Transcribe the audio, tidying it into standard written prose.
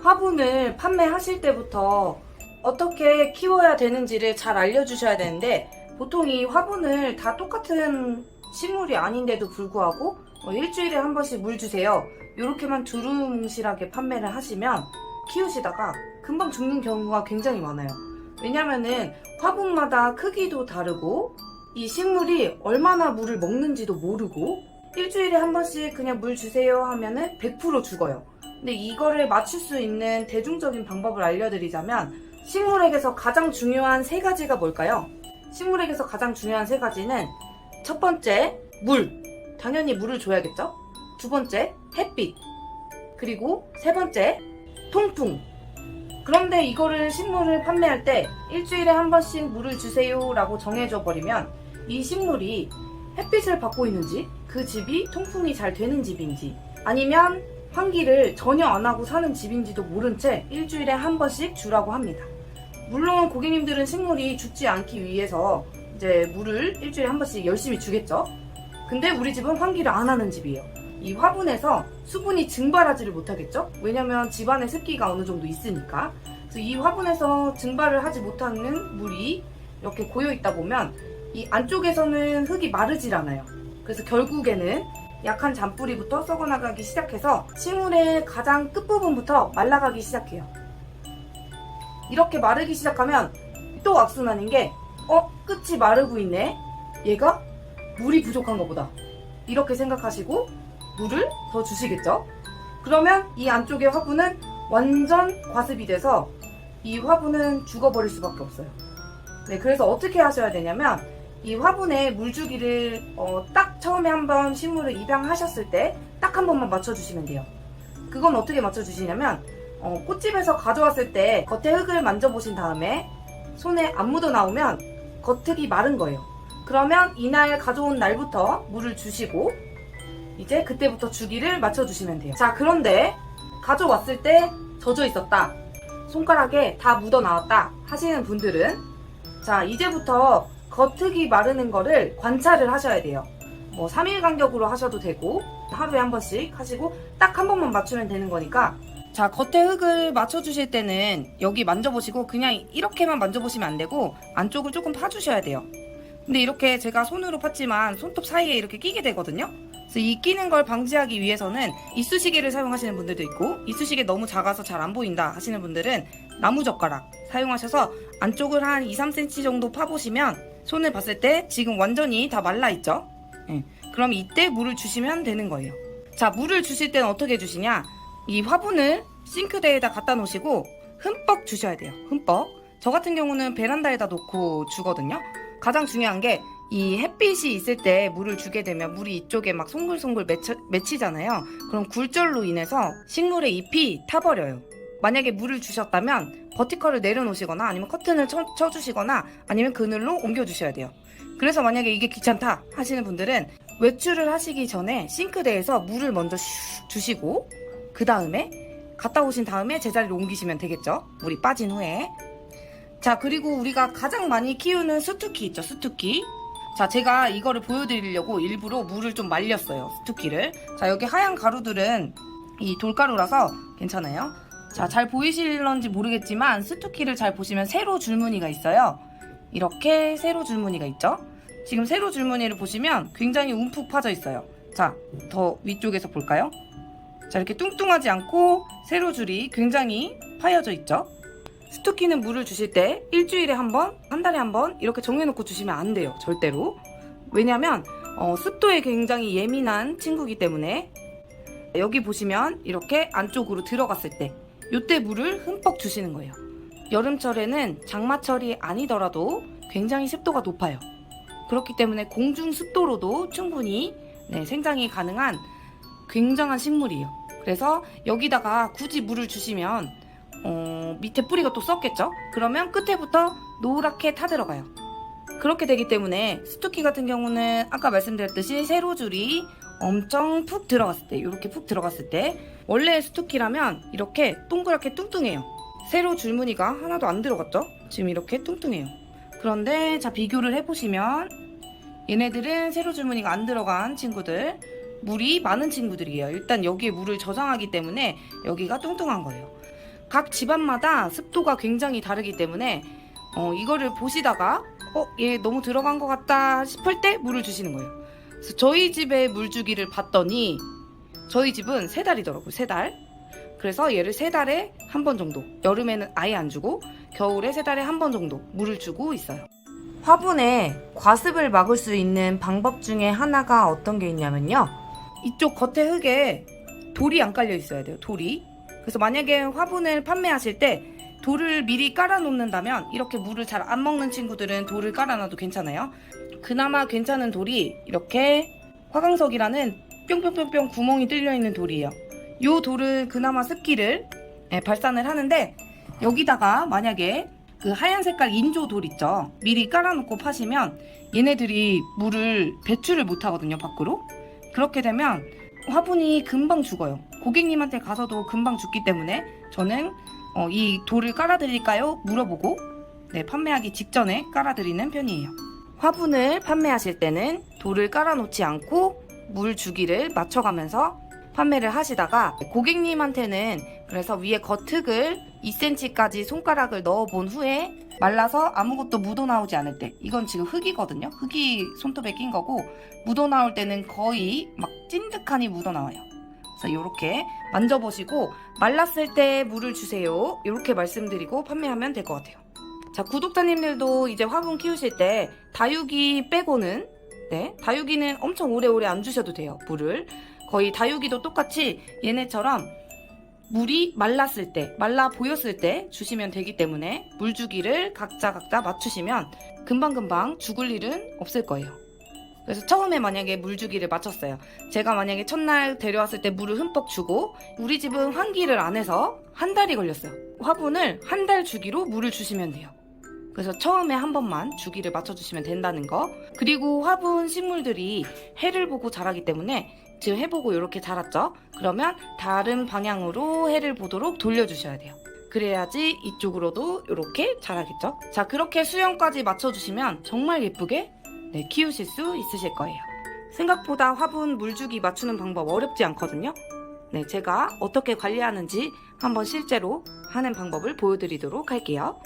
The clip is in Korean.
화분을 판매하실 때부터 어떻게 키워야 되는지를 잘 알려주셔야 되는데, 보통 이 화분을 다 똑같은 식물이 아닌데도 불구하고 일주일에 한 번씩 물 주세요, 이렇게만 두루뭉실하게 판매를 하시면 키우시다가 금방 죽는 경우가 굉장히 많아요. 왜냐면은 화분마다 크기도 다르고 이 식물이 얼마나 물을 먹는지도 모르고, 일주일에 한 번씩 그냥 물 주세요 하면은 100% 죽어요. 근데 이거를 맞출 수 있는 대중적인 방법을 알려드리자면, 식물에게서 가장 중요한 세 가지가 뭘까요? 식물에게서 가장 중요한 세 가지는, 첫 번째, 물. 당연히 물을 줘야겠죠? 두 번째, 햇빛. 그리고 세 번째, 통풍. 그런데 이거를 식물을 판매할 때 일주일에 한 번씩 물을 주세요 라고 정해줘 버리면, 이 식물이 햇빛을 받고 있는지, 그 집이 통풍이 잘 되는 집인지, 아니면 환기를 전혀 안 하고 사는 집인지도 모른 채 일주일에 한 번씩 주라고 합니다. 물론 고객님들은 식물이 죽지 않기 위해서 이제 물을 일주일에 한 번씩 열심히 주겠죠. 근데 우리 집은 환기를 안 하는 집이에요. 이 화분에서 수분이 증발하지를 못하겠죠? 왜냐면 집안에 습기가 어느 정도 있으니까. 그래서 이 화분에서 증발을 하지 못하는 물이 이렇게 고여 있다 보면 이 안쪽에서는 흙이 마르질 않아요. 그래서 결국에는 약한 잔뿌리부터 썩어나가기 시작해서 식물의 가장 끝부분부터 말라가기 시작해요. 이렇게 마르기 시작하면 또 악순환인 게, 끝이 마르고 있네? 얘가 물이 부족한가 보다, 이렇게 생각하시고 물을 더 주시겠죠? 그러면 이 안쪽의 화분은 완전 과습이 돼서 이 화분은 죽어버릴 수밖에 없어요. 네, 그래서 어떻게 하셔야 되냐면, 이 화분에 물주기를 딱 처음에 한번 식물을 입양하셨을 때 딱 한 번만 맞춰주시면 돼요. 그건 어떻게 맞춰주시냐면, 꽃집에서 가져왔을 때 겉에 흙을 만져보신 다음에 손에 안 묻어 나오면 겉흙이 마른 거예요. 그러면 이날 가져온 날부터 물을 주시고 이제 그때부터 주기를 맞춰주시면 돼요. 자, 그런데 가져왔을 때 젖어 있었다, 손가락에 다 묻어 나왔다 하시는 분들은, 자, 이제부터 겉흙이 마르는 거를 관찰을 하셔야 돼요. 뭐 3일 간격으로 하셔도 되고 하루에 한 번씩 하시고 딱 한 번만 맞추면 되는 거니까, 자, 겉에 흙을 맞춰주실 때는 여기 만져보시고 그냥 이렇게만 만져보시면 안 되고 안쪽을 조금 파주셔야 돼요. 근데 이렇게 제가 손으로 팠지만 손톱 사이에 이렇게 끼게 되거든요. 그래서 이 끼는 걸 방지하기 위해서는 이쑤시개를 사용하시는 분들도 있고, 이쑤시개 너무 작아서 잘 안 보인다 하시는 분들은 나무젓가락 사용하셔서 안쪽을 한 2-3cm 정도 파보시면 손을 봤을 때 지금 완전히 다 말라있죠? 그럼 이때 물을 주시면 되는 거예요. 자, 물을 주실 때는 어떻게 주시냐, 이 화분을 싱크대에다 갖다 놓으시고 흠뻑 주셔야 돼요. 흠뻑. 저 같은 경우는 베란다에다 놓고 주거든요. 가장 중요한 게, 이 햇빛이 있을 때 물을 주게 되면 물이 이쪽에 막 송글송글 맺히잖아요. 그럼 굴절로 인해서 식물의 잎이 타버려요. 만약에 물을 주셨다면 버티컬을 내려놓으시거나 아니면 커튼을 쳐주시거나 아니면 그늘로 옮겨주셔야 돼요. 그래서 만약에 이게 귀찮다 하시는 분들은 외출을 하시기 전에 싱크대에서 물을 먼저 슉 주시고 그 다음에 갔다 오신 다음에 제자리로 옮기시면 되겠죠, 물이 빠진 후에. 자, 그리고 우리가 가장 많이 키우는 스투키 있죠, 스투키. 자, 제가 이거를 보여드리려고 일부러 물을 좀 말렸어요, 스투키를. 자, 여기 하얀 가루들은 이 돌가루라서 괜찮아요. 자, 잘 보이실런지 모르겠지만 스투키를 잘 보시면 세로 줄무늬가 있어요. 이렇게 세로 줄무늬가 있죠. 지금 세로 줄무늬를 보시면 굉장히 움푹 파져 있어요. 자, 더 위쪽에서 볼까요? 자, 이렇게 뚱뚱하지 않고 세로줄이 굉장히 파여져 있죠. 스투키는 물을 주실 때 일주일에 한 번, 한 달에 한 번 이렇게 정해놓고 주시면 안 돼요, 절대로. 왜냐면 습도에 굉장히 예민한 친구이기 때문에. 여기 보시면 이렇게 안쪽으로 들어갔을 때 이때 물을 흠뻑 주시는 거예요. 여름철에는 장마철이 아니더라도 굉장히 습도가 높아요. 그렇기 때문에 공중 습도로도 충분히 생장이 가능한 굉장한 식물이에요. 그래서 여기다가 굳이 물을 주시면 밑에 뿌리가 또 썩겠죠? 그러면 끝에부터 노랗게 타들어가요. 그렇게 되기 때문에 스투키 같은 경우는 아까 말씀드렸듯이 세로줄이 엄청 푹 들어갔을 때, 이렇게 푹 들어갔을 때, 원래 스투키라면 이렇게 동그랗게 뚱뚱해요. 세로 줄무늬가 하나도 안 들어갔죠? 지금 이렇게 뚱뚱해요. 그런데 자, 비교를 해보시면 얘네들은 세로 줄무늬가 안 들어간 친구들, 물이 많은 친구들이에요. 일단 여기에 물을 저장하기 때문에 여기가 뚱뚱한 거예요. 각 집안마다 습도가 굉장히 다르기 때문에 이거를 보시다가 얘 너무 들어간 것 같다 싶을 때 물을 주시는 거예요. 그래서 저희 집에 물 주기를 봤더니 저희 집은 3달이더라고요. 3달. 그래서 얘를 3달에 한 번 정도, 여름에는 아예 안 주고 겨울에 3달에 한 번 정도 물을 주고 있어요. 화분에 과습을 막을 수 있는 방법 중에 하나가 어떤 게 있냐면요, 이쪽 겉에 흙에 돌이 안 깔려 있어야 돼요. 돌이. 그래서 만약에 화분을 판매하실 때 돌을 미리 깔아 놓는다면, 이렇게 물을 잘 안 먹는 친구들은 돌을 깔아 놔도 괜찮아요. 그나마 괜찮은 돌이 이렇게 화강석이라는 뿅뿅뿅뿅 구멍이 뚫려 있는 돌이에요. 요 돌은 그나마 습기를 발산을 하는데, 여기다가 만약에 그 하얀 색깔 인조 돌 있죠, 미리 깔아놓고 파시면 얘네들이 물을 배출을 못 하거든요, 밖으로. 그렇게 되면 화분이 금방 죽어요. 고객님한테 가서도 금방 죽기 때문에 저는 이 돌을 깔아드릴까요? 물어보고 판매하기 직전에 깔아드리는 편이에요. 화분을 판매하실 때는 돌을 깔아놓지 않고 물 주기를 맞춰가면서 판매를 하시다가, 고객님한테는 그래서 위에 겉흙을 2cm까지 손가락을 넣어본 후에 말라서 아무것도 묻어나오지 않을 때, 이건 지금 흙이거든요. 흙이 손톱에 낀 거고, 묻어나올 때는 거의 막 찐득하니 묻어나와요. 그래서 이렇게 만져보시고 말랐을 때 물을 주세요, 이렇게 말씀드리고 판매하면 될 것 같아요. 자, 구독자님들도 이제 화분 키우실 때 다육이 빼고는, 다육이는 엄청 오래오래 안 주셔도 돼요. 물을 거의 다육이도 똑같이 얘네처럼 물이 말랐을 때, 말라 보였을 때 주시면 되기 때문에 물 주기를 각자 맞추시면 금방금방 죽을 일은 없을 거예요. 그래서 처음에 만약에 물 주기를 맞췄어요. 제가 만약에 첫날 데려왔을 때 물을 흠뻑 주고, 우리 집은 환기를 안 해서 한 달이 걸렸어요. 화분을 한 달 주기로 물을 주시면 돼요. 그래서 처음에 한 번만 주기를 맞춰주시면 된다는 거. 그리고 화분 식물들이 해를 보고 자라기 때문에, 지금 해보고 이렇게 자랐죠? 그러면 다른 방향으로 해를 보도록 돌려주셔야 돼요. 그래야지 이쪽으로도 이렇게 자라겠죠? 자, 그렇게 수영까지 맞춰주시면 정말 예쁘게 키우실 수 있으실 거예요. 생각보다 화분 물주기 맞추는 방법 어렵지 않거든요. 제가 어떻게 관리하는지 한번 실제로 하는 방법을 보여드리도록 할게요.